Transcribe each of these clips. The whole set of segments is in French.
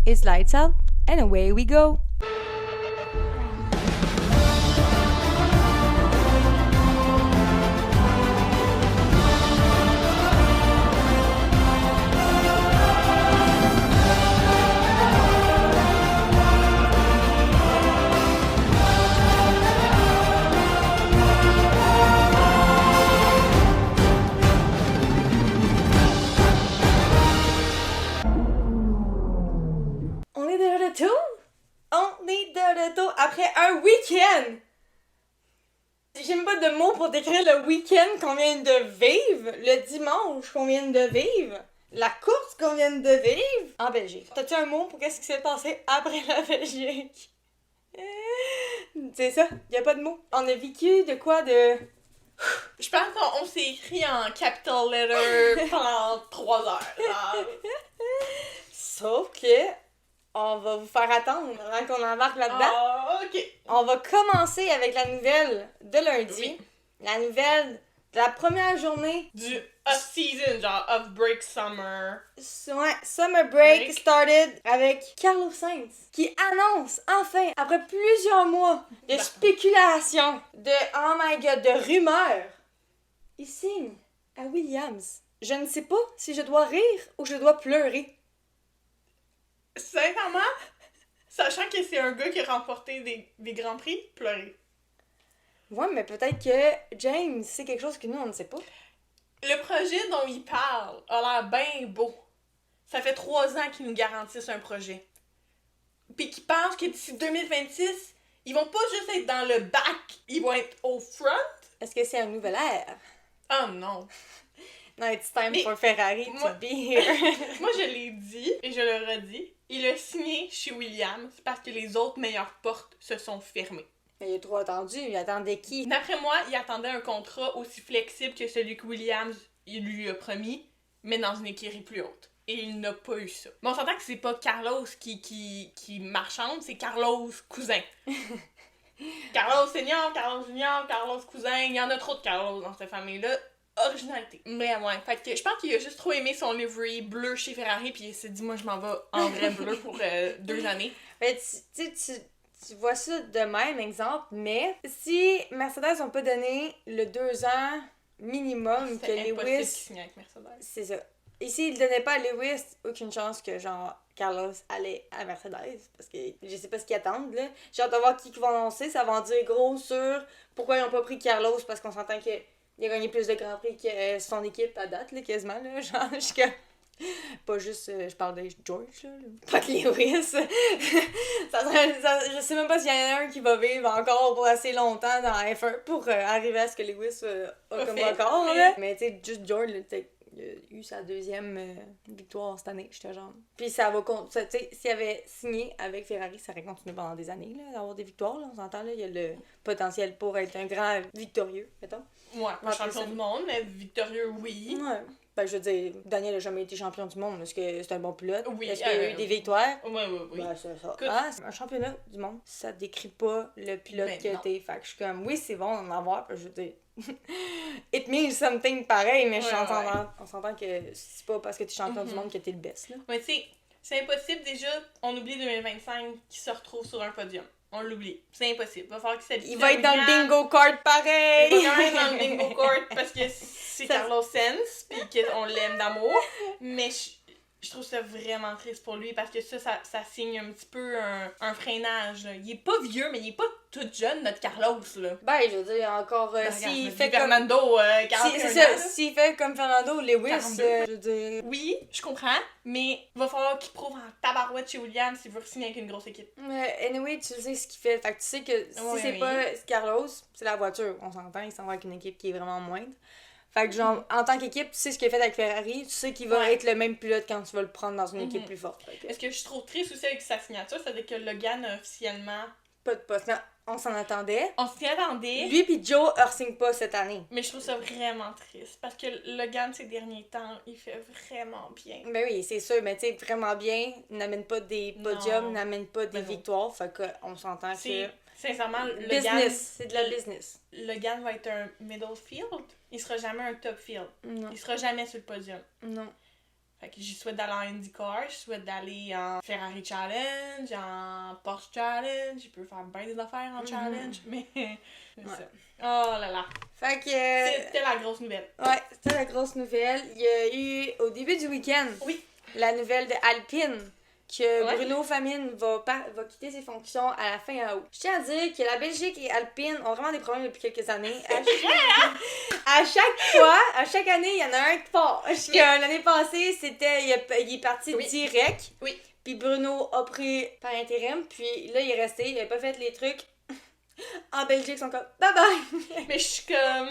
It's lights out and away we go. On est de retour après un week-end! J'ai même pas de mots pour décrire le week-end qu'on vient de vivre, le dimanche qu'on vient de vivre, la course qu'on vient de vivre en Belgique. T'as-tu un mot pour qu'est-ce qui s'est passé après la Belgique? C'est ça, y a pas de mots. On a vécu de quoi de... Je pense qu'on s'est écrit en capital letter pendant 3 heures. Sauf que... on va vous faire attendre avant qu'on embarque là-dedans. Ah, ok. On va commencer avec la nouvelle de lundi. Oui. La nouvelle de la première journée Du off-season, genre off-break summer. Ouais, Summer Break Break. started avec Carlos Sainz qui annonce enfin, après plusieurs mois de Bah. spéculation, de oh my god, de rumeurs, il signe à Williams. Je ne sais pas si je dois rire ou je dois pleurer. Sincèrement, sachant que c'est un gars qui a remporté des grands prix, pleurer. Ouais, mais peut-être que James sait quelque chose que nous on ne sait pas. Le projet dont il parle a l'air bien beau. Ça fait 3 ans qu'ils nous garantissent un projet. Puis qu'ils pensent que d'ici 2026, ils vont pas juste être dans le back, ils vont être au front. Est-ce que c'est un nouvel ère? Oh non. No, it's time Mais for Ferrari moi- to be here. Moi, je l'ai dit et je le redis. Il a signé chez Williams parce que les autres meilleures portes se sont fermées. Mais il a trop attendu, il attendait qui? D'après moi, il attendait un contrat aussi flexible que celui que Williams il lui a promis, mais dans une écurie plus haute. Et il n'a pas eu ça. Mais on s'entend que c'est pas Carlos qui marchande, c'est Carlos cousin. Carlos senior, Carlos junior, Carlos cousin, il y en a trop de Carlos dans cette famille-là. Originalité. Mais ouais, fait que je pense qu'il a juste trop aimé son livery bleu chez Ferrari, puis il s'est dit, moi je m'en vais en vrai bleu pour 2 années. Mais tu vois ça de même, exemple, mais si Mercedes n'ont pas donné le 2 ans minimum que C'est impossible qu'il Lewis... signe avec Mercedes. C'est ça. Et s'il donnait pas à Lewis, aucune chance que, genre, Carlos allait à Mercedes. Parce que je sais pas ce qu'ils attendent, là. J'ai hâte de voir qui va annoncer. Ça va en dire gros sur pourquoi ils ont pas pris Carlos. Parce qu'on s'entend qu'il a gagné plus de Grands Prix que son équipe à date, là, quasiment, là. Genre, jusqu'à... Pas juste, je parle de George, là. Pas que Lewis. Je sais même pas s'il y en a un qui va vivre encore pour assez longtemps dans la F1 pour arriver à ce que Lewis a comme fait, record, mais- là. Mais tu sais, juste George, là, il a eu sa 2e victoire cette année, j'étais genre. Puis ça va tu sais, s'il avait signé avec Ferrari, ça aurait continué pendant des années, là, d'avoir des victoires, là. On s'entend, là, il y a le potentiel pour être un grand victorieux, mettons. Ouais, pas Ouais, champion ça. du monde, mais victorieux, oui. Ouais. Ben, je veux dire, Daniel a jamais été champion du monde. Est-ce que c'est un bon pilote? Oui, Est-ce qu'il a eu des victoires? Oui. Ben, c'est ça. Écoute- Ah, c'est un championnat du monde, ça décrit pas le pilote Ben, qu'il a non. été. Fait que je suis comme, oui, c'est bon d'en avoir, je veux dire. It means something pareil, mais Ouais. on s'entend que c'est pas parce que t'es champion du monde que t'es le best, là. Mais tu sais, c'est impossible déjà, on oublie 2025 qu'il se retrouve sur un podium. On l'oublie. C'est impossible. Il va falloir qu'il s'habitue. Il va à être dans le Williams. bingo card pareil! Il va quand même dans le bingo court parce que c'est Ça- Carlos Sainz puis qu'on l'aime d'amour. Mais je trouve ça vraiment triste pour lui parce que ça signe un petit peu un freinage. Là. Il est pas vieux, mais il est pas tout jeune, notre Carlos. Là. Ben, je veux dire, encore, Ben, s'il regarde, fait comme... Fernando, Si, 41 c'est ans, ça, là. s'il fait comme Fernando Lewis, 42. je veux dire... Oui, je comprends, mais il va falloir qu'il prouve en tabarouette chez Williams s'il veut signer avec une grosse équipe. Mais anyway, tu sais ce qu'il fait. Fait que tu sais que si Oui, c'est oui. pas Carlos, c'est la voiture. On s'entend, il s'en va avec une équipe qui est vraiment moindre. Fait que genre, en tant qu'équipe, tu sais ce qu'il a fait avec Ferrari, tu sais qu'il va Ouais. être le même pilote quand tu vas le prendre dans une équipe Mhm. plus forte. Fait que Est-ce que je trouve triste aussi avec sa signature, c'est que Logan a officiellement... pas de poste. Non, on s'en attendait. On s'y attendait, Lui pis Joe ne pas cette année. mais je trouve ça vraiment triste parce que Logan, ces derniers temps, il fait vraiment bien. Ben oui, c'est sûr, mais tu sais, vraiment bien, n'amène pas des podiums, Non. n'amène pas des Ben non. victoires. Fait qu'on s'entend que... C'est, sincèrement, Logan, Business, c'est de la business. Logan va être un middle field. Il sera jamais un top field. Non, Il sera jamais sur le podium. non. Fait que j'y souhaite d'aller en IndyCar, je souhaite d'aller en Ferrari Challenge, en Porsche Challenge, je peux faire bien des affaires en challenge, mais c'est ça. Oh là là. Fait que... C'était la grosse nouvelle. Ouais, c'était la grosse nouvelle. Il y a eu, au début du week-end, Oui. la nouvelle de Alpine, que Ouais. Bruno Famine va quitter ses fonctions à la fin août. Je tiens à dire que la Belgique et Alpine ont vraiment des problèmes depuis quelques années. À chaque année, il y en a un qui part. Parce que l'année passée, il est parti Oui. direct. Oui. Puis Bruno a pris par intérim. Puis là, il est resté. Il avait pas fait les trucs. En Belgique, ils sont comme bye bye. Mais je suis comme...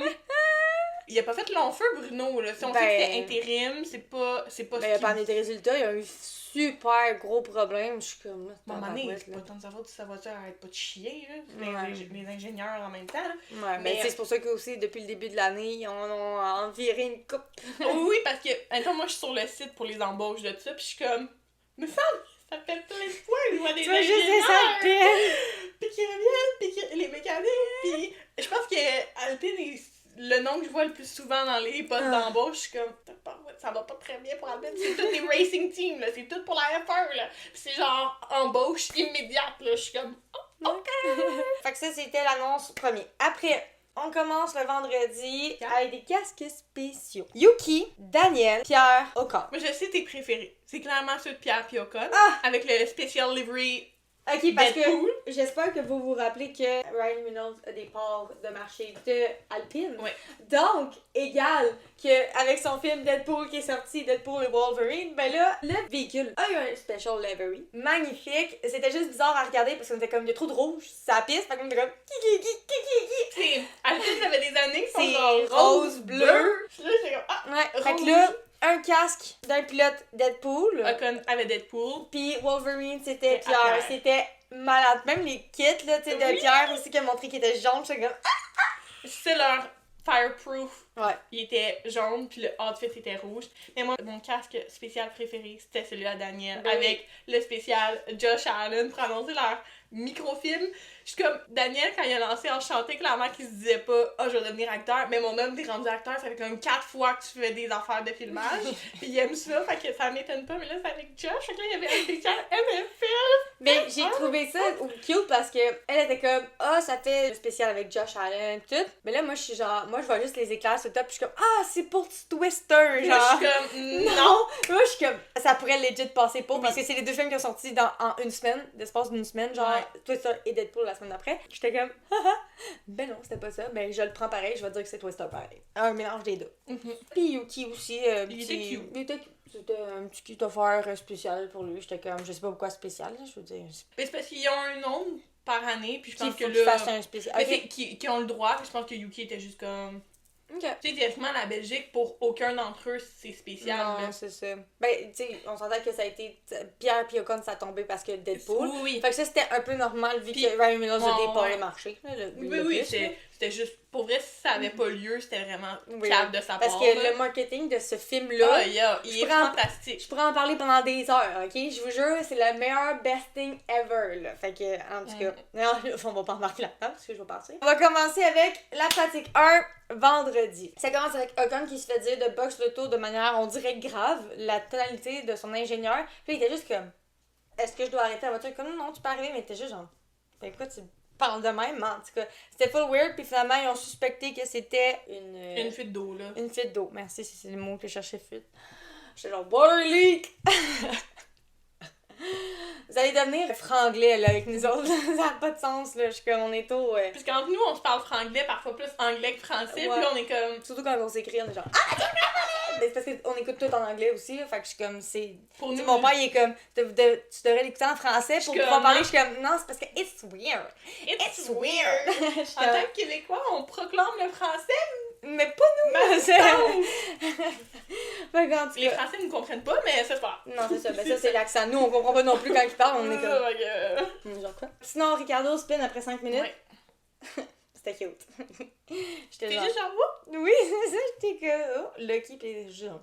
Il a pas fait long feu, Bruno, là. Si on sait que c'est intérim, c'est pas Ben, ce il a qu'il... pas amené des résultats. Il a eu super gros problème. Je suis comme. Bon, à un moment donné, tabarouette, c'est là. pas tant de sa faute si sa voiture arrête pas de chier, là. Ouais. Les ingénieurs en même temps, là. Ouais, Mais, mais c'est pour ça que aussi depuis le début de l'année, ils ont enviré une coupe. Oui, parce que, attends, moi, je suis sur le site pour les embauches de ça, pis je suis comme... Mais ça fait plein de fois que je vois des Tu vois juste des ingénieurs, Alpines. pis qui reviennent, pis les mécaniques, pis je pense que Alpine est le nom que je vois le plus souvent dans les postes d'embauche. Je suis comme, ça va pas très bien pour Alpine, c'est tout des racing teams, là, c'est tout pour la F1, là. Pis c'est genre embauche immédiate, là, je suis comme, OK! Fait que ça, c'était l'annonce premier. Après, on commence le vendredi avec des casques spéciaux. Yuki, Daniel, Pierre, Ocon. Moi, je sais tes préférés. C'est clairement ceux de Pierre pis Ocon, Ah! avec le special livery Ok, parce Deadpool. que j'espère que vous vous rappelez que Ryan Reynolds a des parts de marché de Alpine. Ouais. Donc, égal que avec son film Deadpool qui est sorti, Deadpool et Wolverine, ben là, le véhicule a eu un special livery. Magnifique. C'était juste bizarre à regarder parce qu'on était comme, il y a trop de rouge, ça pisse, fait qu'on était comme, C'est Alpine, ça fait des années qu'ils c'est sont genre rose, bleu. Puis là, j'étais comme, ah! Ouais, fait Rouge. que là, un casque d'un pilote Deadpool. Ocon avait Deadpool. Puis Wolverine, c'était C'était Pierre. Pierre. C'était malade. Même les kits, là, tu sais, de Oui. Pierre aussi qui a montré qu'il était jaune. J'étais comme, C'est leur fireproof. ouais. Il était jaune, puis le outfit était rouge. Mais moi, mon casque spécial préféré, c'était celui à Daniel, Ben oui. avec le spécial Josh Allen pour annoncer leur microfilm. Je suis comme, Daniel, quand il a lancé Enchanté, clairement qu'il se disait pas « Ah, je vais devenir acteur », mais mon homme, t'es rendu acteur, ça fait comme 4 fois que tu fais des affaires de filmage, puis il aime ça, fait que ça m'étonne pas, mais là, c'est avec Josh, fait que là, il y avait un spécial NFL. Mais j'ai trouvé ça cute parce que elle était comme, ah, ça fait le spécial avec Josh Allen, tout. Mais là, moi, je suis genre, moi, je vois juste les éclairs sur le top, puis je suis comme, ah, c'est pour Twister, Puis là, genre. je suis comme, non. Non! Moi, je suis comme, ça pourrait legit passer pour, Oui. parce que c'est les deux films qui sont sortis en une semaine, l'espace d'une semaine, genre Ouais. Twister et Deadpool la semaine d'après. J'étais comme, haha, ben non, c'était pas ça, ben je le prends pareil, je vais dire que c'est Twister pareil. Un mélange des deux. Mhm. Puis Yuki aussi, Il était petit- cute. il était cute. C'était un petit kit offert spécial pour lui, j'étais comme, je sais pas pourquoi spécial, là, je veux dire. Mais c'est parce qu'ils ont un nombre par année, puis je Qu'il pense faut que qu'il là... fasse un spécial. Mais Ok. c'est qui ont le droit, puis je pense que Yuki était juste comme... Ok. Tu sais, théoriquement, la Belgique, pour aucun d'entre eux, c'est spécial. Non, là. c'est ça. Ben, tu sais, on s'entend que ça a été. Pierre puis Ocon, ça a tombé parce que Deadpool. Oui, oui. Fait que ça, c'était un peu normal vu Puis, que Ryan Reynolds a ouais, des parts ouais. de marché. Là, Oui, le oui, plus, là. c'était juste... Pour vrai, si ça avait pas lieu, c'était vraiment Oui. calme de sa part. Parce que là. le marketing de ce film-là, Ah, yeah, il je est prends- fantastique. je pourrais en parler pendant des heures, ok? Je vous jure, c'est le meilleur best thing ever, là. Fait que, en tout cas, non, on va pas embarquer là-dedans parce que je vais partir. On va commencer avec la pratique 1, vendredi. Ça commence avec Ocon qui se fait dire de box le tour de manière, on dirait, grave, la tonalité de son ingénieur. Puis il était juste comme, est-ce que je dois arrêter la voiture? Comme, non, tu peux arriver, mais t'es juste genre, ben quoi, tu parles de même, en tout cas. C'était full weird, puis finalement, ils ont suspecté que c'était Une fuite d'eau, là. une fuite d'eau. Merci, c'est le mot que je cherchais, fuite. J'étais genre, water leak! Vous allez devenir franglais, là, avec nous autres. Ça n'a pas de sens, là. Je suis comme, on est au... Parce qu'entre nous, on se parle franglais, parfois plus anglais que français, Ouais. puis là, on est comme... Surtout quand on s'écrit, on est genre, ah, c'est parce qu'on écoute tout en anglais aussi, là. Fait que je suis comme, c'est... Pour Tu sais, nous, mon père, il est comme, tu devrais l'écouter en français pour Je suis pouvoir comme, parler. Je suis comme, non, c'est parce que it's weird. it's weird. Je suis En tant comme, que Québécois, on proclame le français, mais pas nous, mais c'est... Fait qu'en tout les cas... Français ne comprennent pas, mais c'est pas grave. Non, c'est ça. Ben ça, c'est l'accent. Nous, on comprend pas non plus quand ils parlent. On est comme... Fait que, On est genre quoi? Sinon, Ricardo spin après 5 minutes. ouais. C'était cute. J'étais T'es genre... juste genre, oups, Oui, c'est ça. J'étais que... Oh, Lucky, pis genre...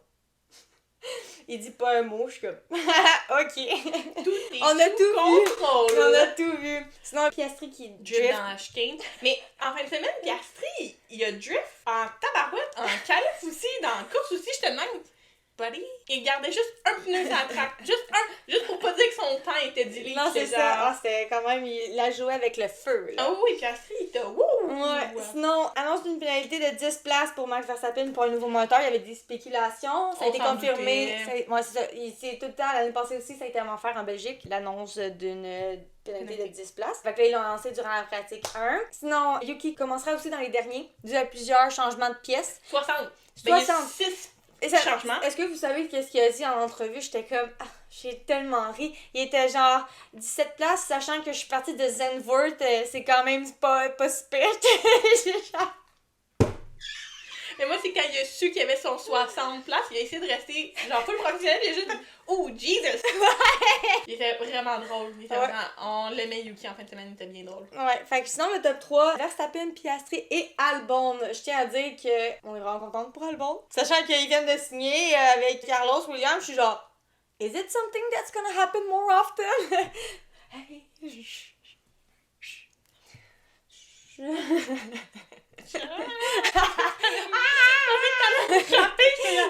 Il dit pas un mot, je suis comme... OK. tout est On a sous tout vu. contrôle. On a tout vu. Sinon, Piastri qui Drift drift. dans la chicane. Mais en fin de semaine, Piastri, il a drift en tabarouette, en calif aussi, dans la course aussi. Je te demande, buddy. Il gardait juste un pneu sur la track. Juste pour pas dire que son temps était delay. Non, c'est ça. Ah, c'était quand même, il a joué avec le feu, là. Ah oui, Piastri, il était wouh! Ouais. Sinon, annonce d'une pénalité de 10 places pour Max Verstappen pour un nouveau moteur. Il y avait des spéculations. Ça a On été s'en confirmé. doutait. Ouais, c'est ça. C'est tout le temps, l'année passée aussi, ça a été à faire en Belgique. L'annonce d'une pénalité de 10 places. Fait que là, ils l'ont lancé durant la pratique 1. Sinon, Yuki commencera aussi dans les derniers, dû à plusieurs changements de pièces. 60. Ben, il y a 60. 6 Et ça- changements. Est-ce que vous savez qu'est-ce qu'il a dit en entrevue? J'étais comme, ah, j'ai tellement ri. Il était genre 17 places, sachant que je suis partie de Zandvoort, c'est quand même pas super. J'ai genre... Mais moi, c'est quand il a su qu'il y avait son 60 places, il a essayé de rester genre full professionnel, il a juste fait oh Jesus! Il était vraiment drôle. Il était Ouais. vraiment... On l'aimait Yuki en fin de semaine, il était bien drôle. Ouais, fait que sinon, le top 3, Verstappen, Piastri et Albon. Je tiens à dire que on est vraiment contente pour Albon. Sachant qu'ils viennent de signer avec Carlos Williams, je suis genre, is it something that's gonna happen more often? Hey,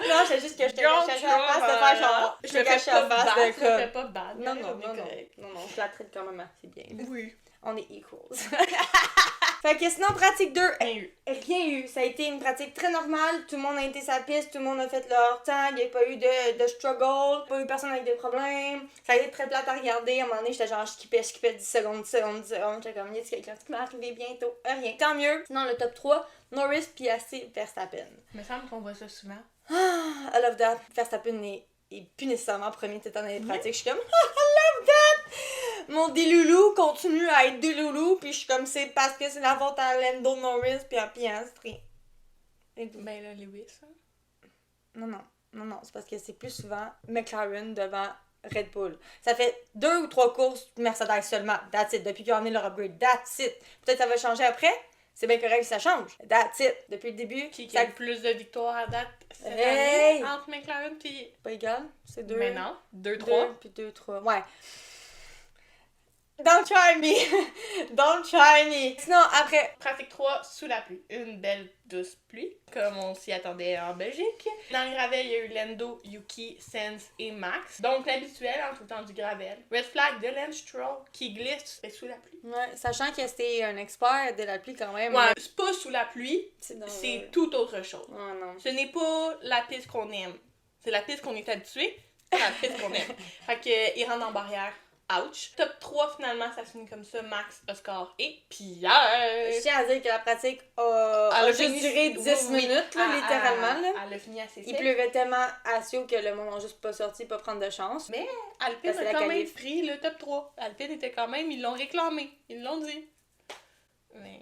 non, c'est juste que je te cachais la face de faire genre. Je te cachais la face de Je le fais comme. pas bad. Non, mais non, on est non, non. correct. Non, non, je la traite quand même assez bien. Oui. On est equals. Fait que sinon, pratique 2, Rien eu. rien eu. Ça a été une pratique très normale. Tout le monde a été sa piste, tout le monde a fait leur temps. Il n'y a pas eu de struggle, pas eu personne avec des problèmes. Ça a été très plate à regarder. À un moment donné, j'étais genre, je skippais 10 secondes, 10 secondes, 10 secondes. J'étais comme, il y a quelqu'un qui va arriver bientôt. Rien. Tant mieux. Sinon, le top 3, Norris, Piastri, Verstappen. Il me semble qu'on voit ça souvent. I love that. Verstappen est plus nécessairement premier tout le temps dans les pratiques. Je suis comme, I love that! Mon déloulou continue à être déloulou, puis je suis comme, c'est parce que c'est la faute à Lando Norris puis à Piastri. Et tout. Ben là, Lewis, hein. Non, c'est parce que c'est plus souvent McLaren devant Red Bull. Ça fait 2 ou 3 courses Mercedes seulement. That's it. Depuis qu'ils ont amené leur upgrade. That's it. Peut-être ça va changer après. C'est bien correct que ça change. That's it. Depuis le début, Qui ça a le plus de victoires à date cette Hey! année entre McLaren pis... pas égal. C'est 2. Mais non, 2-3. 2 puis 2, 3. Ouais. Don't try me. Don't try me. Sinon, après, Pratique 3, sous la pluie. Une belle douce pluie, comme on s'y attendait en Belgique. Dans le gravel, il y a eu Lando, Yuki, Sainz et Max. Donc l'habituel en tout le temps du gravel. Red flag de Lance Stroll qui glisse sous la pluie. ouais, sachant que c'était un expert de la pluie quand même. Ouais, c'est pas sous la pluie, C'est dans c'est le- tout autre chose. Oh non. Ce n'est pas la piste qu'on aime. C'est la piste qu'on est habitué, c'est la piste qu'on aime. Fait que, il rentre en barrière. Ouch. Top 3, finalement, ça se finit comme ça. Max, Oscar et Pierre. Je tiens à dire que la pratique a juste duré 10 minutes, là, littéralement. Là. Elle a fini assez Il sec. pleuvait tellement assez haut que le monde n'a juste pas sorti, pas prendre de chance. Mais Alpine Ça, c'est a la quand même qualif. pris le top 3. Alpine était quand même, ils l'ont réclamé. Ils l'ont dit. Mais...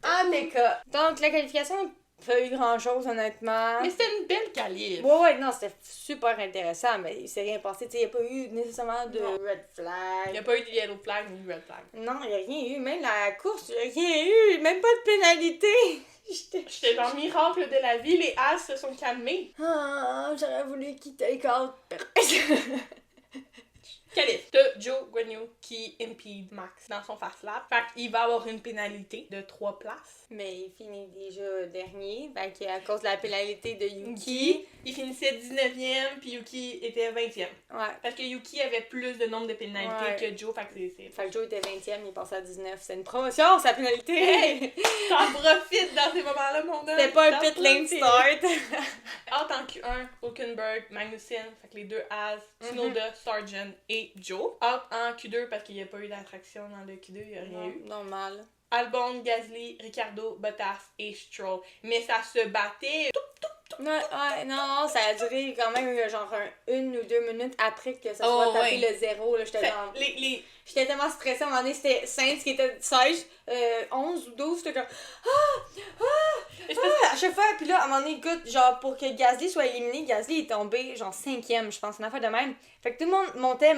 En tout cas. Donc, la qualification, pas eu grand-chose, honnêtement. Mais c'était une belle qualif. Ouais, non, c'était super intéressant, mais il s'est rien passé. Tu sais, il n'y a pas eu nécessairement de Non. red Il n'y flag. a pas eu de yellow flag ni de red flag. Non, il n'y a rien eu. Même la course, il n'y a rien eu. Même pas de pénalité. J'étais dans le miracle de la vie, les As se sont calmés. Ah, j'aurais voulu quitter le cadre. Qualif de Joe Guanyu qui impede Max dans son fast lap. Fait qu'il va avoir une pénalité de 3 places. Mais il finit déjà dernier, fait qu'à cause de la pénalité de Yuki. Il finissait 19e, puis Yuki était 20e. Ouais. Parce que Yuki avait plus de nombre de pénalités Ouais. que Joe, fait que c'est... Fait que Joe était 20e, il est passé à 19. C'est une promotion, sa pénalité! Hey! T'en profites dans ces moments-là, mon homme! C'était pas un T'en pit lane profites. start! Out en Q1, Hulkenberg, Magnussen, fait que les deux As, Tsunoda, Sargent et Joe. Out en Q2 parce qu'il n'y a pas eu d'attraction dans le Q2, il n'y a rien eu. Normal. Albon, Gasly, Ricardo, Bottas et Stroll. Mais ça se battait. Ouais, non, ça a duré quand même genre 1 ou 2 minutes après que ça soit Oh, tapé ouais. le 0. Là, j'étais genre... Les... J'étais tellement stressée, à un moment donné, c'était Sainz qui était 16, 11 ou 12, j'étais comme... À chaque fois, puis là, à un moment donné, écoute, genre, pour que Gasly soit éliminé, Gasly est tombé, genre, 5e, je pense, une affaire de même. Fait que tout le monde montait,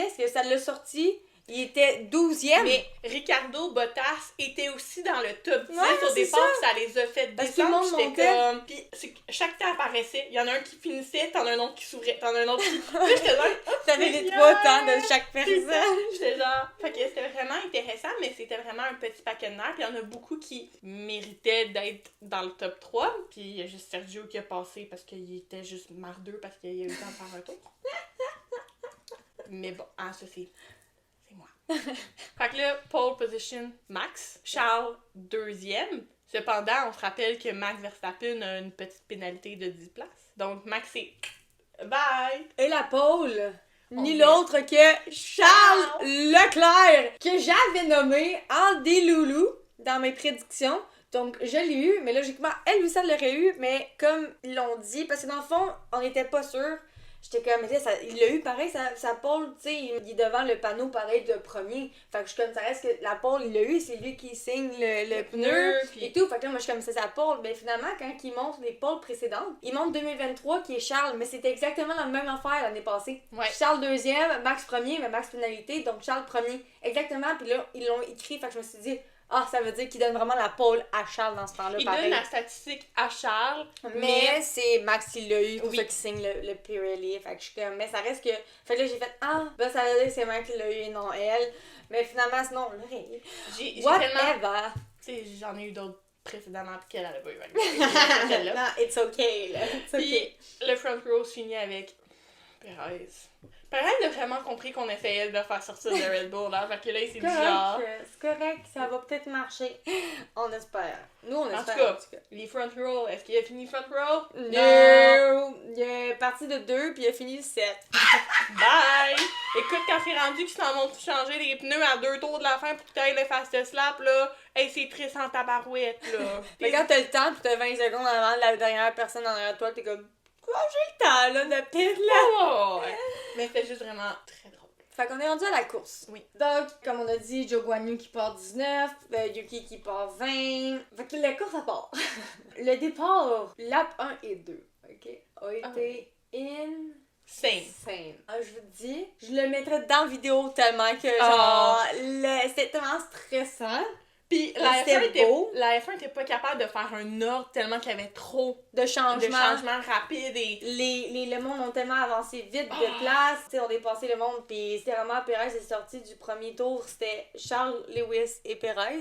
parce que ça l'a sorti, il était 12e. Mais Ricardo, Bottas était aussi dans le top 10 Ouais, au c'est départ, puis ça les a fait Parce que tout le descendre, monde puis j'étais montait. comme... Puis chaque temps apparaissait, il y en a un qui finissait, t'en as un autre qui s'ouvrait, t'en as un autre qui... Puis j'étais là, T'avais les 3 temps de chaque personne. J'étais genre... Fait que c'était vraiment intéressant, mais c'était vraiment un petit paquet de nerfs. Puis il y en a beaucoup qui méritaient d'être dans le top 3. Puis il y a juste Sergio qui a passé parce qu'il était juste mardeux parce qu'il a eu le temps de faire un tour. Mais bon, ça c'est moi. Fait que là, pole position, Max. Charles, 2e. Cependant, on se rappelle que Max Verstappen a une petite pénalité de 10 places. Donc Max c'est... Bye! Et la pole, ni dit- l'autre que Charles Leclerc, que j'avais nommé en déloulou dans mes prédictions. Donc, je l'ai eu, mais logiquement, elle aussi, elle l'aurait eu, mais comme ils l'ont dit, parce que dans le fond, on n'était pas sûr. J'étais comme, mais là, il l'a eu pareil, sa pole, tu sais, il est devant le panneau pareil de premier. Fait que je suis comme, ça reste que la pole, il l'a eu, c'est lui qui signe le pneu puis- et tout. Fait que là, moi, je suis comme, c'est sa pole. Ben finalement, quand il montre les poles précédentes, il montre 2023 qui est Charles, mais c'était exactement la même affaire l'année passée. Ouais. Charles 2e, Max 1er, mais Max pénalité, donc Charles 1er. Exactement, puis là, ils l'ont écrit, fait que je me suis dit, ça veut dire qu'il donne vraiment la pole à Charles dans ce temps-là, Il pareil. donne la statistique à Charles, Mais c'est Max qui l'a eu, pour Oui. ça qu'il signe le Pirelli. Fait que je suis comme, mais ça reste que. Fait que là, j'ai fait, ben ça veut dire que c'est Max qui l'a eu et non elle. Mais finalement, sinon, on l'aurait eu. j'ai tellement... Whatever. Tu sais, j'en ai eu d'autres précédemment puis qu'elle avait pas eu. Celle-là. Non, it's okay, là. It's okay. Puis le front row se finit avec Perez. Perez a vraiment compris qu'on essayait de le faire sortir de Red Bull, là. Fait que là, il s'est dit genre... C'est correct, ça va peut-être marcher. On espère. Nous, on En espère. tout cas, les front row, est-ce qu'il a fini front row? No! Il est parti de 2 puis il a fini 7. Bye! Écoute, quand c'est rendu qu'ils s'en vont changer les pneus à 2 tours de la fin pour que t'ailles le fast slap, là, hey, c'est triste en tabarouette, là. Mais quand t'as le temps pis t'as 20 secondes avant la dernière personne en arrière de toi, t'es comme, quoi, j'ai le temps, là, de pire, là. Oh, ouais. Mais c'est juste vraiment très drôle. Fait qu'on est rendu à la course. Oui. Donc, comme on a dit, Joe Guan Yu qui part 19, Yuki qui part 20. Fait que la course, ça part. Le départ, lap 1 et 2, ok, a été Same. insane. Je vous dis, je le mettrais dans la vidéo tellement que, genre, c'était tellement stressant. Puis C'était beau. la F1 était pas capable de faire un ordre tellement qu'il y avait trop De de changement. changements rapides et... Le monde ont tellement avancé vite de place, tu sais, on dépassé le monde, puis c'était vraiment Perez est sorti du premier tour, c'était Charles, Lewis et Perez.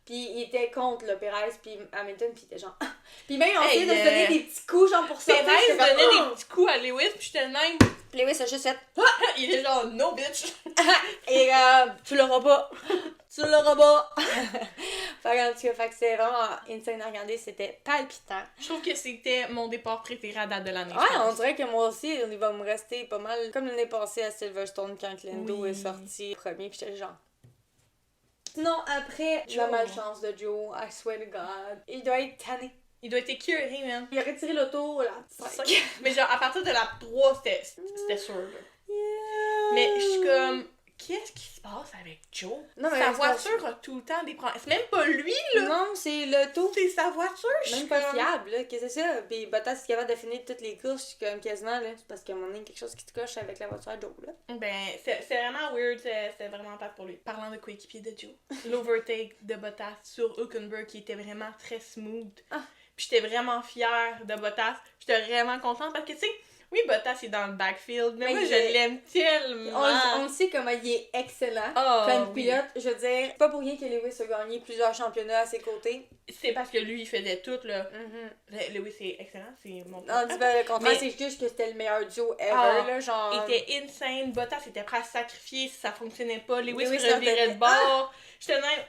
Puis il était contre le Perez, puis Hamilton, puis il était genre... Puis même, on essayait de se donner des petits coups, genre, pour sortir. Perez j'étais comme, donnait des petits coups à Lewis, puis j'étais le même... Puis Lewis a juste fait... Il est genre, no bitch! Et tu l'auras pas. Tu l'auras pas. Fait que c'était vraiment insane à regarder, c'était palpitant. Je trouve que c'était mon départ préféré à date de l'année. Ouais, on dirait que moi aussi, il va me rester pas mal comme l'année passée à Silverstone quand Lando Oui. est sorti premier, pis j'étais genre... Sinon, après, la Joe. malchance de Joe, I swear to God, il doit être tanné. Il doit être écœuré, man. Il a retiré l'auto, là. Mais genre, à partir de la 3, c'était sûr, là. Yeah. Mais je suis comme... Qu'est-ce qui se passe avec Joe? Non, mais sa c'est parce- voiture a tout le temps des problèmes. C'est même pas lui, là! Non, c'est l'auto. C'est sa voiture, je Même suis pas comme- fiable, là. Qu'est-ce que c'est ça? Puis Bottas est capable de finir toutes les courses, je suis comme quasiment, là. C'est parce qu'à un moment donné, il y a quelque chose qui te coche avec la voiture à Joe, là. Ben, c'est vraiment weird, c'est vraiment pas pour lui. Parlant de coéquipier de Joe, l'overtake de Bottas sur Hülkenberg qui était vraiment très smooth. Puis j'étais vraiment fière de Bottas. J'étais vraiment contente parce que, tu sais, oui, Bottas est dans le backfield, mais moi, il je est- l'aime tellement. On le sait comment il est excellent Oh, comme oui. pilote. Je veux dire, c'est pas pour rien que Lewis a gagné plusieurs championnats à ses côtés. C'est parce que lui, il faisait tout, là. Mm-hmm. Lewis, c'est excellent, c'est mon Non, dis pas le contraire, Mais- c'est juste que c'était le meilleur duo ever, Ah, là, genre... Il était insane. Bottas était prêt à se sacrifier si ça fonctionnait pas. Lewis Lewis revirait l'entendait. de bord. J'étais même,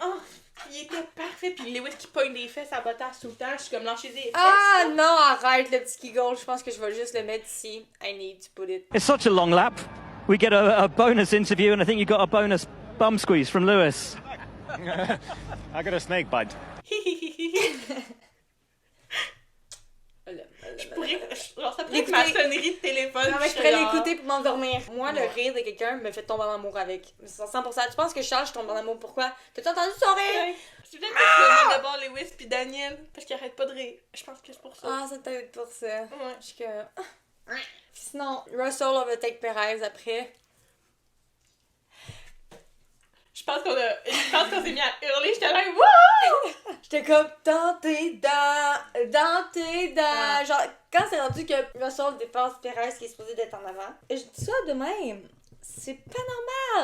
il était parfait. Puis Lewis qui pogne des fesses à Bottas tout le temps. Je suis comme lâcher des fesses. Ah non, arrête le petit giggle, je pense que je vais juste le mettre ici. I need to put it. It's such a long lap. We get a bonus interview, and I think you got a bonus bum squeeze from Lewis. I got a snake bite. Genre, ça pourrait être ma L'écouter. sonnerie de téléphone. Non, mais je puis pourrais genre- l'écouter pour m'endormir. Moi, le Ouais. rire de quelqu'un me fait tomber en amour avec. 100%. Tu penses que Charles, je tombe en amour, pourquoi? T'as-tu entendu son rire? Ouais. C'est peut-être parce que je d'abord Lewis puis Daniel. Parce qu'ils arrêtent pas de rire. Je pense que c'est pour ça. Ah, c'est peut-être pour ça. Ouais. Je suis que... Sinon, Russell overtake Perez après. Je pense qu'on s'est mis à hurler. J'étais là, wouh! J'étais comme dans tes dents. Ah. Genre, quand c'est rendu que Russell dépasse Perez qui est supposé d'être en avant, je dis ça de même. C'est pas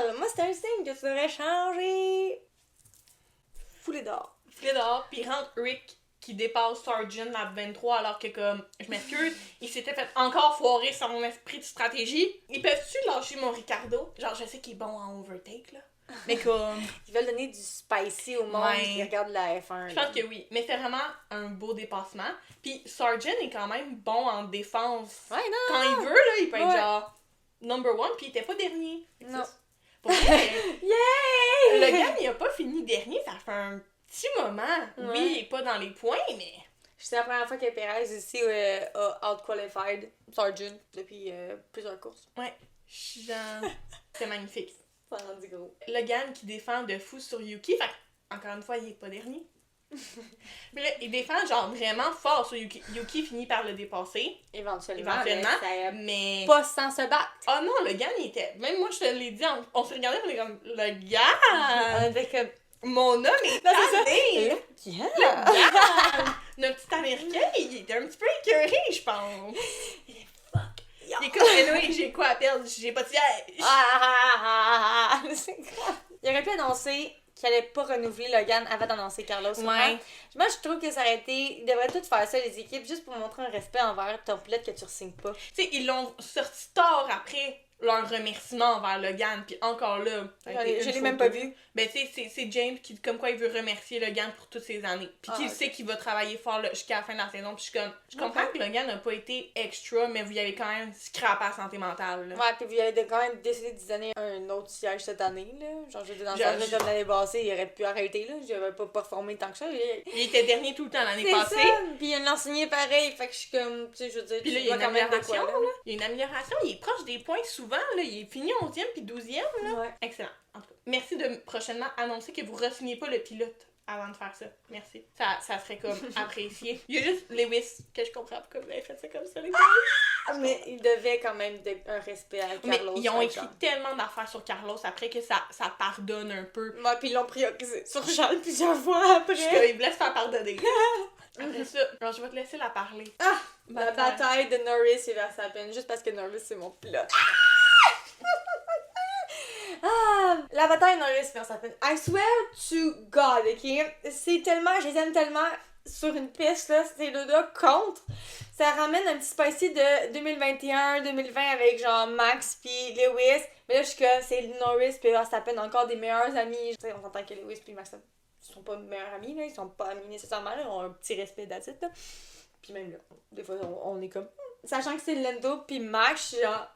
normal! Moi, c'était un signe que tu devrais changer. Foulée d'or. Filet dehors, pis rentre Rick qui dépasse Sargent à 23 alors que comme, je m'excuse, il s'était fait encore foirer son esprit de stratégie. Ils peuvent-tu lâcher mon Ricardo? Genre, je sais qu'il est bon en overtake, là. Mais comme... Ils veulent donner du spicy au monde Ouais. qui regarde la F1. Je là. pense que oui, mais c'est vraiment un beau dépassement. Puis Sargent est quand même bon en défense. Ouais, non! Quand il veut, là, il peut être Ouais. genre number one, puis il était pas dernier. Non. Pour vrai, Yay! le gars, il a pas fini dernier, ça fait un petit moment. Ouais. Oui, il est pas dans les points, mais... C'est la première fois que Perez ici a out-qualified Sargent depuis plusieurs courses. Ouais, je suis genre... C'est magnifique. Ça en dit gros. Logan qui défend de fou sur Yuki, fait que, encore une fois, il est pas dernier. Mais là, il défend genre vraiment fort sur Yuki. Yuki finit par le dépasser, Éventuellement. éventuellement, Mais mais... pas sans se battre. Oh non, le gars, il était... Même moi, je te l'ai dit, on s'est regardé, on est comme... Le On gars! était comme. Mon homme est Non, c'est ça. tanné! Yeah! Notre petit Américain, il était un petit peu écœuré, je pense. Yo. Il est comme, anyway, j'ai quoi à perdre? J'ai pas de siège! C'est grave. Il aurait pu annoncer qu'il allait pas renouveler Logan avant d'annoncer Carlos. Ouais. Moi, je trouve que ça aurait été. Ils devraient tous faire ça, les équipes, juste pour montrer un respect envers ton pilote que tu re-signes pas. Tu sais, ils l'ont sorti tard après leur remerciement envers Logan, puis encore là, ça a été Je une l'ai même photo. pas vu. Ben, tu sais, c'est James qui, comme quoi, il veut remercier Logan pour toutes ces années. Puis qu'il ok. sait qu'il va travailler fort là, jusqu'à la fin de la saison. Puis je suis comme, je comprends Ok. que Logan n'a pas été extra, mais vous y avez quand même scrappé à santé mentale. Là. Ouais, puis il avait quand même décidé de donner un autre siège cette année, là. Genre, je veux dire, dans le Genre, sens, comme l'année passée, il aurait pu arrêter, là. Je n'avais pas performé tant que ça. Il était dernier tout le temps l'année C'est passée. ça! Puis il l'a enseigné pareil, fait que je suis comme, tu sais, je veux dire, Puis là, tu il y a dois une quand même de quoi, amélioration, là. Il y a une amélioration, il est proche des points souvent, là. Il est fini 11e puis 12e, là. Ouais. Excellent. En tout cas, merci de prochainement annoncer que vous re-signez pas le pilote avant de faire ça. Merci. Ça serait comme apprécié. Il y a juste Lewis que je comprends pourquoi vous avez fait ça comme ça, les gars. Mais il devait quand même un respect à Mais Carlos. ils ont fait écrit genre. tellement d'affaires sur Carlos après que ça pardonne un peu. Ouais, puis ils l'ont priorisé sur Charles plusieurs fois Parce après. qu'ils me laissent faire pardonner. Après ça, alors je vais te laisser la parler. Ah! La Bataille. bataille de Norris et Verstappen, juste parce que Norris c'est mon pilote. Ah! La bataille de Norris et Verstappen. I swear to God, ok? C'est tellement, je les aime tellement sur une piste, là, c'est le deux contre. Ça ramène un petit spicy de 2021-2020 avec genre Max puis Lewis. Mais là, je suis que c'est Norris puis Verstappen, encore des meilleurs amis. Tu sais, on s'entend que Lewis puis Max, ils sont pas meilleurs amis, là. Ils sont pas amis nécessairement, là. Ils ont un petit respect d'attitude, là. Puis même là, des fois, on est comme... Sachant que c'est Lando puis Max, je suis genre...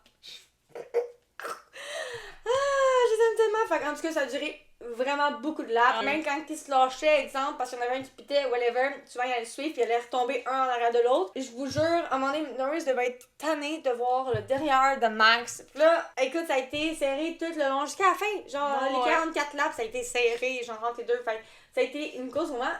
Je les aime tellement. Fait en tout cas, ça a duré vraiment beaucoup de laps. Ouais. Même quand ils se lâchaient, exemple, parce qu'il y en avait un qui pitait, whatever, souvent il allait le suivre, puis il allait retomber un en arrière de l'autre. Je vous jure, à un moment donné, Norris devait être tanné de voir le derrière de Max. Puis là, écoute, ça a été serré tout le long jusqu'à la fin. Genre, Ouais. les 44 laps, ça a été serré, genre, entre les deux. Fait ça a été une course vraiment.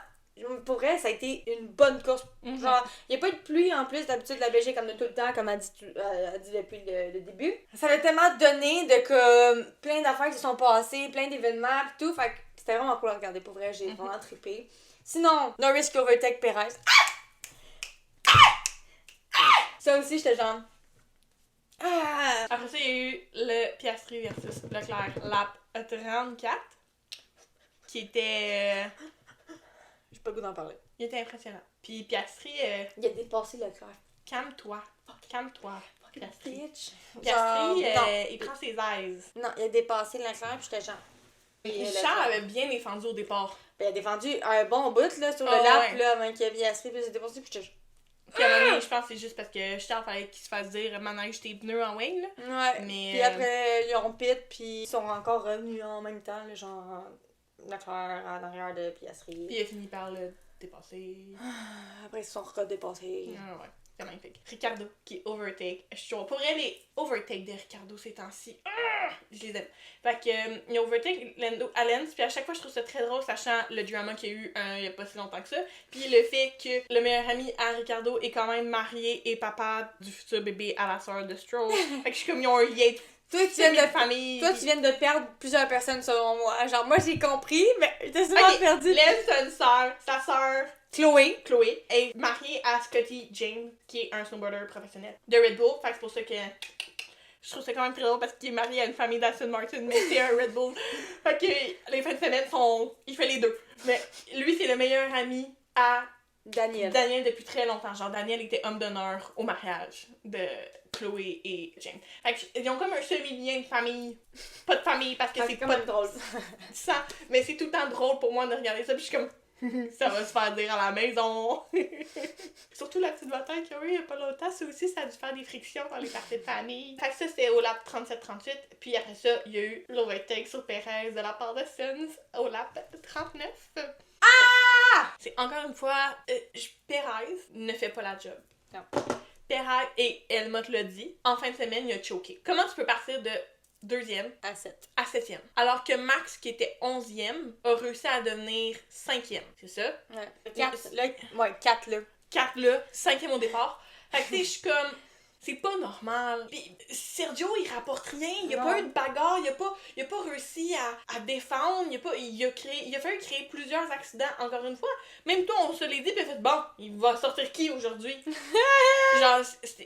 Pour vrai, ça a été une bonne course. Mhm. Genre, il n'y a pas eu de pluie en plus. D'habitude, la Belgique, comme de tout le temps, comme elle dit depuis le début. Ça m'a tellement donné de comme plein d'affaires qui se sont passées, plein d'événements pis tout. Fait que c'était vraiment cool à regarder. Pour vrai, j'ai vraiment trippé. Sinon, Norris qui overtake Perez. Ça aussi, j'étais genre. Après ça, il y a eu le Piastri versus Leclerc lap 34 qui était... J'ai pas le goût d'en parler. il était impressionnant. Puis Piastri, Il a dépassé Leclerc. calme-toi. Calme-toi. Piastri. Bitch. Piastri, Genre, il prend ses aises. non, il a dépassé Leclerc pis j'étais genre. Charles avait bien défendu au départ. Ben, il a défendu un bon bout là, sur le Ah, lap, ouais. là, avant qu'il y ait Piastri, puis il s'est dépassé, puis j'étais Puis à un moment donné, je pense que c'est juste parce que Charles fallait qu'il se fasse dire manège tes pneus en wing, là. ouais. Mais, Puis après, ils ont pit, puis ils sont encore revenus en même temps, là, genre Leclerc en arrière de Piastri. Puis il a fini par le dépasser. Après, ils se sont redépassés. Ouais, c'est magnifique. Ricardo qui overtake. Je suis pour vrai, les overtakes de Ricardo ces temps-ci. Je les aime. Fait que, il overtake Lando à Lens, puis à chaque fois, je trouve ça très drôle, sachant le drama qu'il y a eu il y a pas si longtemps que ça. Puis le fait que le meilleur ami à Ricardo est quand même marié et papa du futur bébé à la sœur de Stroll. Fait que je suis comme, ils ont un lien Toi, tu viens de famille. Toi, tu viens de perdre plusieurs personnes selon moi. Genre, moi, j'ai compris, mais j'étais souvent Ok, perdue. Lens a une sœur. Sa sœur, Chloé. Chloé, est mariée à Scotty James, qui est un snowboarder professionnel de Red Bull. Fait que c'est pour ça que Je trouve ça quand même très drôle parce qu'il est marié à une famille d'Aston Martin, mais c'est un Red Bull. Fait que les fins de semaine il fait les deux. Mais lui, c'est le meilleur ami à Daniel depuis très longtemps. Genre, Daniel était homme d'honneur au mariage de Chloé et James. Fait qu'ils ont comme un semi-lien de famille. Pas de famille parce que c'est quand pas même drôle. ça. Mais c'est tout le temps drôle pour moi de regarder ça. Puis je suis comme, ça va se faire dire à la maison. Surtout la petite bataille qu'il y a eu il y a pas longtemps. Ça aussi, ça a dû faire des frictions dans les parties de famille. Fait que ça, c'était au lap 37-38. Puis après ça, il y a eu l'overtake sur Perez de la part de Sens au lap 39. C'est encore une fois, Perez ne fait pas la job. Non. Perez, et Helmut l'a dit, en fin de semaine, il a choqué. Comment tu peux partir de 2e À 7. à 7e? Alors que Max, qui était 11e, a réussi à devenir 5e. C'est ça? Ouais. 4 là. 4 là, 5e au départ. Fait que tu sais, je suis comme... C'est pas normal. Puis Sergio, il rapporte rien. Il a Non. pas eu de bagarre. Il a pas réussi à défendre. Il a fallu créer plusieurs accidents, encore une fois. Même toi, on se l'est dit, puis il a fait, bon, il va sortir qui aujourd'hui? Genre,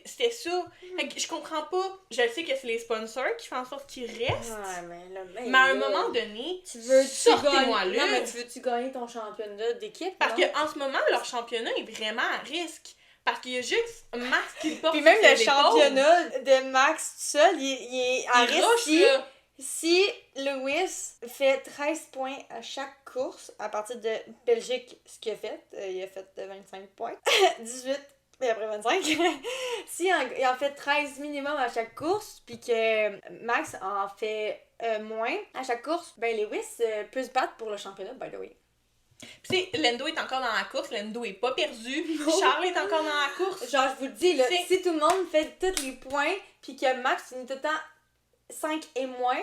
c'était ça. Fait que je comprends pas. Je sais que c'est les sponsors qui font en sorte qu'ils restent. Ouais, mais là, Mais à un moment donné, Non, sortez-moi là. mais tu veux-tu gagner ton championnat d'équipe? Parce non? qu'en ce moment, leur championnat est vraiment à risque. Parce qu'il y a juste Max qui le porte. Puis même sur le ses épaules. championnat de Max tout seul, il est à Il risque rush, si, là. si Lewis fait 13 points à chaque course, à partir de Belgique, ce qu'il a fait, il a fait 25 points, 18 et après 25. Si il en fait 13 minimum à chaque course, puis que Max en fait moins à chaque course, ben Lewis peut se battre pour le championnat, by the way. Puis tu sais, Lando est encore dans la course, Lando est pas perdu, Non. Charles est encore dans la course. Genre, je vous le dis, là, C'est- si tout le monde fait tous les points, puis que Max finit tout le temps 5 et moins,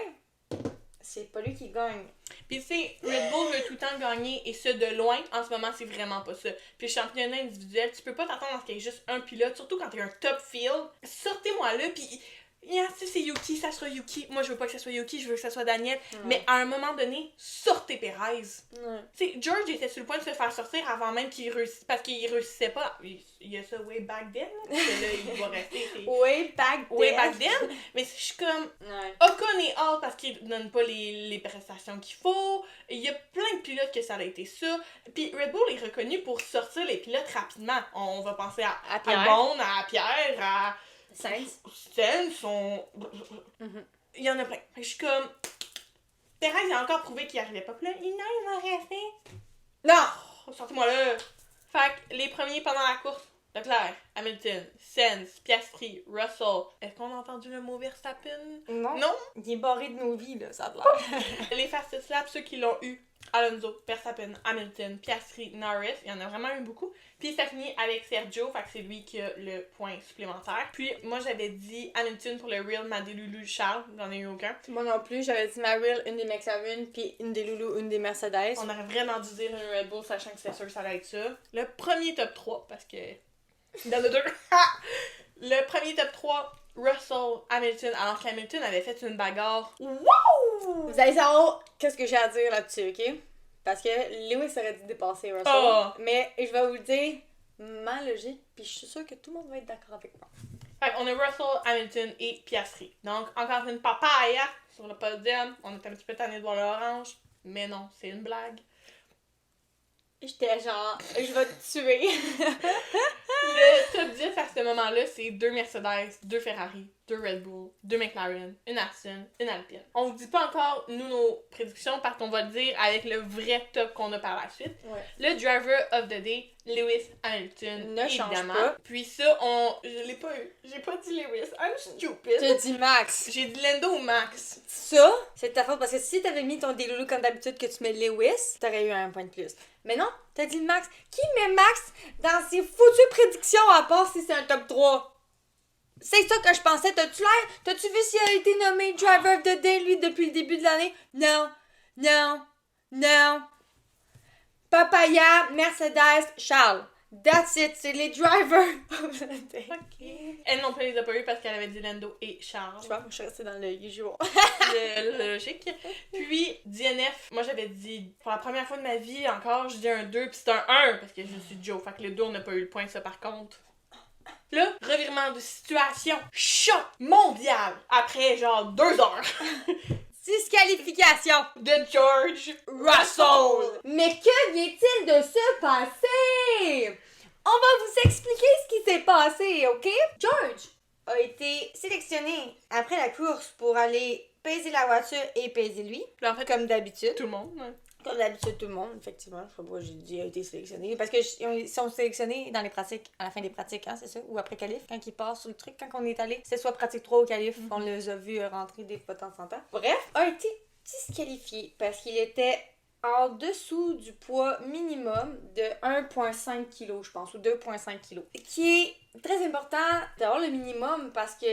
c'est pas lui qui gagne. Puis tu sais, Red Bull veut tout le temps gagner, et ce de loin, en ce moment, c'est vraiment pas ça. Puis le championnat individuel, tu peux pas t'attendre à ce qu'il y ait juste un pilote, surtout quand t'es un top field. Sortez-moi là, puis... Yeah, si c'est Yuki, ça sera Yuki. Moi, je veux pas que ça soit Yuki, je veux que ça soit Daniel. Mais à un moment donné, sortez Perez. Ouais. Tu sais, George était sur le point de se faire sortir avant même qu'il réussisse, parce qu'il réussissait pas. Il y a ça way back then, là. Parce que là, il va rester. c'est Way back then. way back then. Mais je suis comme, Ouais. Ocon est out parce qu'il donne pas les prestations qu'il faut. Il y a plein de pilotes que ça a été ça. Puis Red Bull est reconnu pour sortir les pilotes rapidement. On va penser à Pierre. Albon, à Pierre, à Sainz. Sens, Mhm. il y en a plein. Fait que je suis comme, Perez a encore prouvé qu'il arrivait pas. Puis là, il va rester. Non! Oh, sortez-moi là! Fait que les premiers pendant la course, Leclerc, Hamilton, Sainz, Piastri, Russell. Est-ce qu'on a entendu le mot Verstappen? Non. Non? Il est barré de nos vies, là, ça a l'air. Les fastest laps, ceux qui l'ont eu, Alonso, Verstappen, Hamilton, Piastri, Norris, il y en a vraiment eu beaucoup. Puis ça finit avec Sergio, fait que c'est lui qui a le point supplémentaire. Puis moi j'avais dit Hamilton pour le Real Madelulu Charles, j'en ai eu aucun. Moi non plus, j'avais dit ma Will, une des McLaren, puis une des Loulou, une des Mercedes. On aurait vraiment dû dire une Red Bull, sachant que c'était sûr que ça allait être ça. Le premier top 3, parce que il y en a deux. Le premier top 3, Russell, Hamilton, alors qu'Hamilton avait fait une bagarre. Wow! Vous allez savoir qu'est-ce que j'ai à dire là-dessus, ok? Parce que Lewis aurait dû dépasser Russell. Oh. Mais je vais vous le dire, ma logique, puis je suis sûre que tout le monde va être d'accord avec moi. Fait qu'on a Russell, Hamilton et Piastri. Donc, encore une papaya sur le podium. On est un petit peu tanné de voir l'orange. Mais non, c'est une blague. J'étais genre, je vais te tuer. Le top 10 à ce moment-là, c'est 2 Mercedes, 2 Ferrari, 2 Red Bull, 2 McLaren, une Aston, une Alpine. On vous dit pas encore, nous, nos prédictions, parce qu'on va le dire avec le vrai top qu'on a par la suite. Ouais. Le Driver of the Day, Lewis Hamilton, Ne change évidemment. pas. Puis ça, je l'ai pas eu. J'ai pas dit Lewis. I'm stupid. Tu as dit Max. J'ai dit Lando ou Max. Ça, c'est ta faute parce que si t'avais mis ton Delulu comme d'habitude que tu mets Lewis, t'aurais eu un point de plus. Mais non, t'as dit Max. Qui met Max dans ses foutues prédictions à part si c'est un top 3? C'est ça que je pensais. T'as-tu vu s'il a été nommé Driver of the Day, lui, depuis le début de l'année? Non, non, non. Papaya, Mercedes, Charles. That's it, c'est les drivers of the day. Ok. Elle non plus les a pas eu parce qu'elle avait dit Lando et Charles. Tu vois, moi, je suis restée dans le usual. Logique. Puis, DNF, moi j'avais dit, pour la première fois de ma vie encore, je dis un 2 puis c'est un 1 parce que je suis Joe. Fait que le 2, on n'a pas eu le point, ça par contre. Là, revirement de situation. Choc mondial. Après genre 2 heures. Disqualification De George Russell. Mais que vient-il de se passer? On va vous expliquer ce qui s'est passé, ok? George a été sélectionné après la course pour aller peser la voiture et peser lui, Puis en fait, comme d'habitude. tout le monde. Ouais. Comme d'habitude, tout le monde, effectivement. Je sais pas pourquoi j'ai dit a été sélectionné. Parce qu'ils sont sélectionnés dans les pratiques, à la fin des pratiques, hein, c'est ça? Ou après qualif, quand ils passent sur le truc, quand on est allé. C'est soit pratique 3 ou qualif, on les a vus rentrer des fois de temps en temps. Bref, a été disqualifié parce qu'il était en dessous du poids minimum de 1,5 kg, je pense, ou 2,5 kg. Qui est très important d'avoir le minimum parce que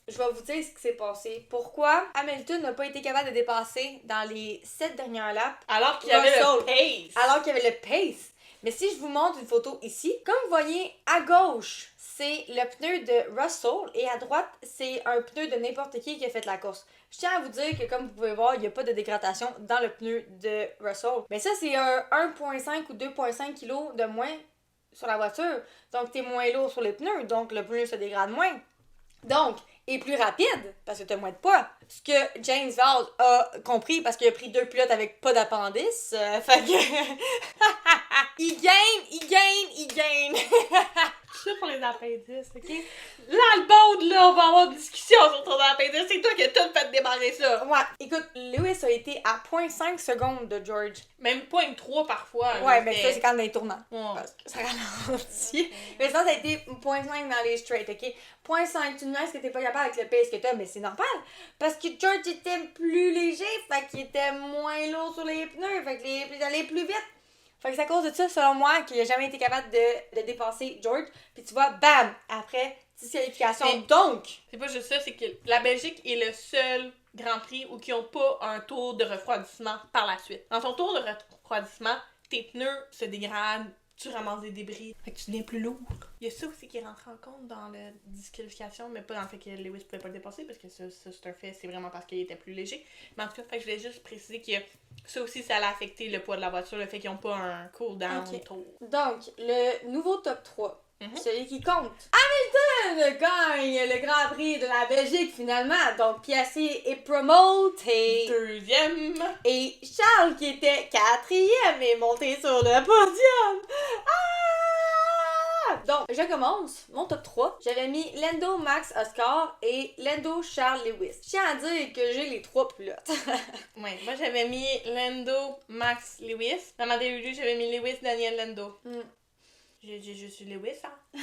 je vais vous dire ce qui s'est passé. Pourquoi Hamilton n'a pas été capable de dépasser dans les 7 dernières laps Alors qu'il y avait le Russell. pace. alors qu'il y avait le pace. Mais si je vous montre une photo ici, comme vous voyez, à gauche, c'est le pneu de Russell et à droite, c'est un pneu de n'importe qui a fait la course. Je tiens à vous dire que comme vous pouvez voir, il n'y a pas de dégradation dans le pneu de Russell. Mais ça, c'est un 1,5 ou 2,5 kg de moins sur la voiture. Donc, t'es moins lourd sur les pneus, donc le pneu se dégrade moins. Donc, est plus rapide parce que t'as moins de poids. Ce que James Vowles a compris parce qu'il a pris 2 pilotes avec pas d'appendice. Fait que. il gagne. Je suis pour les appendices, ok? Là, le bord, là, on va avoir une discussion sur ton appendice. C'est toi qui as tout fait démarrer ça. Ouais, écoute, Lewis a été à 0,5 secondes de George. Même 0,3 parfois. Ouais, là, mais c'était- ça, c'est quand dans les tournants. Ouais. Parce que ça ralentit. Mais ça a été 0,5 dans les straight, ok? 0,5, tu me dis que t'es pas capable avec le pace que t'as, mais c'est normal. Parce que George était plus léger, fait qu'il était moins lourd sur les pneus, fait que les pneus allaient plus vite. Fait que c'est à cause de ça, selon moi, qu'il a jamais été capable de dépasser George. Puis tu vois, bam! Après, disqualification. Mais- Donc, C'est pas juste ça, c'est que la Belgique est le seul Grand Prix où ils n'ont pas un tour de refroidissement par la suite. Dans ton tour de refroidissement, tes pneus se dégradent, tu ramasses des débris, fait que tu deviens plus lourd. Il y a ça aussi qui rentre en compte dans la disqualification, mais pas dans le fait que Lewis pouvait pas le dépasser, parce que ça c'est un fait, c'est vraiment parce qu'il était plus léger. Mais en tout cas, fait que je voulais juste préciser que ça aussi, ça allait affecter le poids de la voiture, le fait qu'ils n'ont pas un cool-down Ok. tour. donc, le nouveau top 3, Mhm. celui qui compte. Hamilton gagne le Grand Prix de la Belgique finalement. Donc, Piastri est promoté. Deuxième, Et Charles, qui était 4e, est monté sur le podium. Ah! Donc, je commence mon top 3. J'avais mis Lando, Max, Oscar et Lando, Charles, Lewis. Je tiens à dire que j'ai les 3 pilotes. ouais, moi j'avais mis Lando, Max, Lewis. Dans ma début, j'avais mis Lewis, Daniel, Lando. Mm. Je suis Lewis, hein?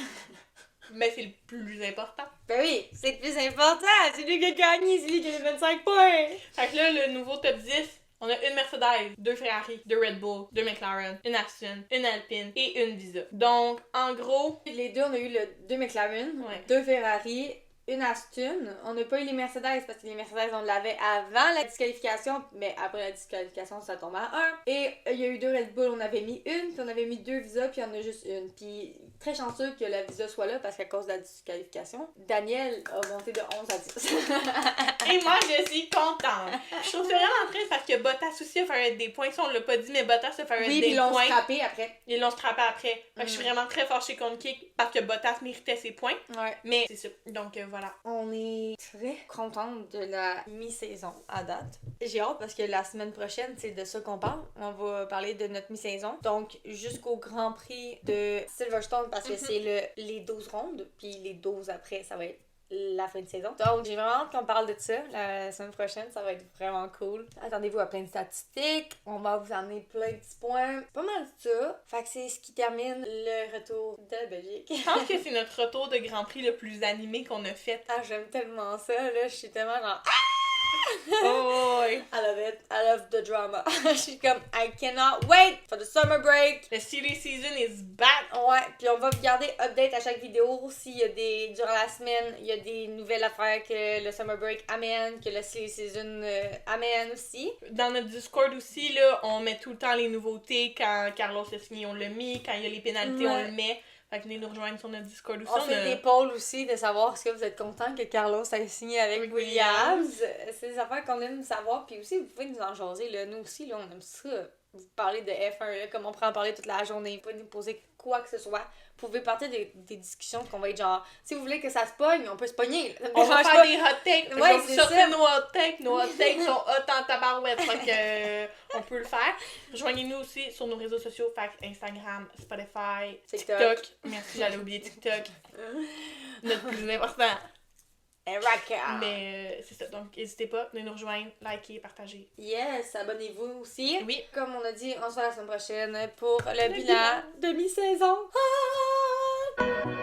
Mais c'est le plus important. Ben oui, c'est le plus important. C'est lui qui a gagné, c'est lui qui a les 25 points. Fait que là, le nouveau top 10, on a une Mercedes, 2 Ferrari, 2 Red Bull, 2 McLaren, une Aston, une Alpine et une Visa. Donc, en gros, Les deux, on a eu le 2 McLaren, Ouais. 2 Ferrari, une Aston. On n'a pas eu les Mercedes parce que les Mercedes, on l'avait avant la disqualification, mais après la disqualification, ça tombe à 1. Et il y a eu 2 Red Bull, on avait mis une, puis on avait mis 2 Visa, puis on a juste une. Puis très chanceux que la Visa soit là parce qu'à cause de la disqualification, Daniel a monté de 11 à 10. et moi, je suis contente. Je trouve ça vraiment triste parce que Bottas aussi a fait des points. Ça, on l'a pas dit, mais Bottas a fait Oui, puis des ils l'ont points. scrappé après. Ils l'ont scrappé après. Fait que je suis vraiment très fâchée contre Kick parce que Bottas méritait ses points. Ouais. Mais c'est ça. Donc, voilà. On est très contente de la mi-saison à date. J'ai hâte parce que la semaine prochaine, c'est de ça qu'on parle. On va parler de notre mi-saison. Donc, jusqu'au Grand Prix de Silverstone parce que c'est les 12 rondes. Puis les 12 après, ça va être la fin de saison. Donc, j'ai vraiment hâte qu'on parle de ça la semaine prochaine. Ça va être vraiment cool. Attendez-vous à plein de statistiques. On va vous emmener plein de petits points. Pas mal ça. Fait que c'est ce qui termine le retour de la Belgique. Je pense que c'est notre retour de Grand Prix le plus animé qu'on a fait. Ah, j'aime tellement ça, là. Je suis tellement genre... Oh, ouais. I love it. I love the drama. Je suis comme, I cannot wait for the summer break. The silly season is back. Ouais, puis on va vous garder update à chaque vidéo. S'il y a durant la semaine, il y a des nouvelles affaires que le summer break amène, que le silly season amène aussi. Dans notre Discord aussi, là, on met tout le temps les nouveautés. Quand Carlos a signé, on le met. Quand il y a les pénalités, Ouais. on le met. Fait que venez nous rejoindre sur notre Discord aussi. On fait des polls aussi de savoir est-ce que vous êtes content que Carlos ait signé avec Williams. C'est des affaires qu'on aime savoir. Puis aussi, vous pouvez nous en jaser. Là. Nous aussi, là, on aime ça. vous parler de F1, comme on pourrait en parler toute la journée, vous pouvez nous poser quoi que ce soit. Vous pouvez partir des discussions qu'on va être genre, si vous voulez que ça se pogne, on peut se pogner. Ça me On va dérange faire pas. des hot takes. Ouais, On va c'est sortir ça. nos hot takes. Nos hot takes sont hot en tabarouette. Fait que, on peut le faire. Rejoignez-nous aussi sur nos réseaux sociaux. Fait que Instagram, Spotify, TikTok. Merci, j'allais oublier TikTok. Notre plus important. Mais c'est ça. Donc, n'hésitez pas. Venez nous rejoindre, liker, partager. Yes, abonnez-vous aussi. Oui. Comme on a dit, on se voit la semaine prochaine pour le bilan demi-saison. Ah!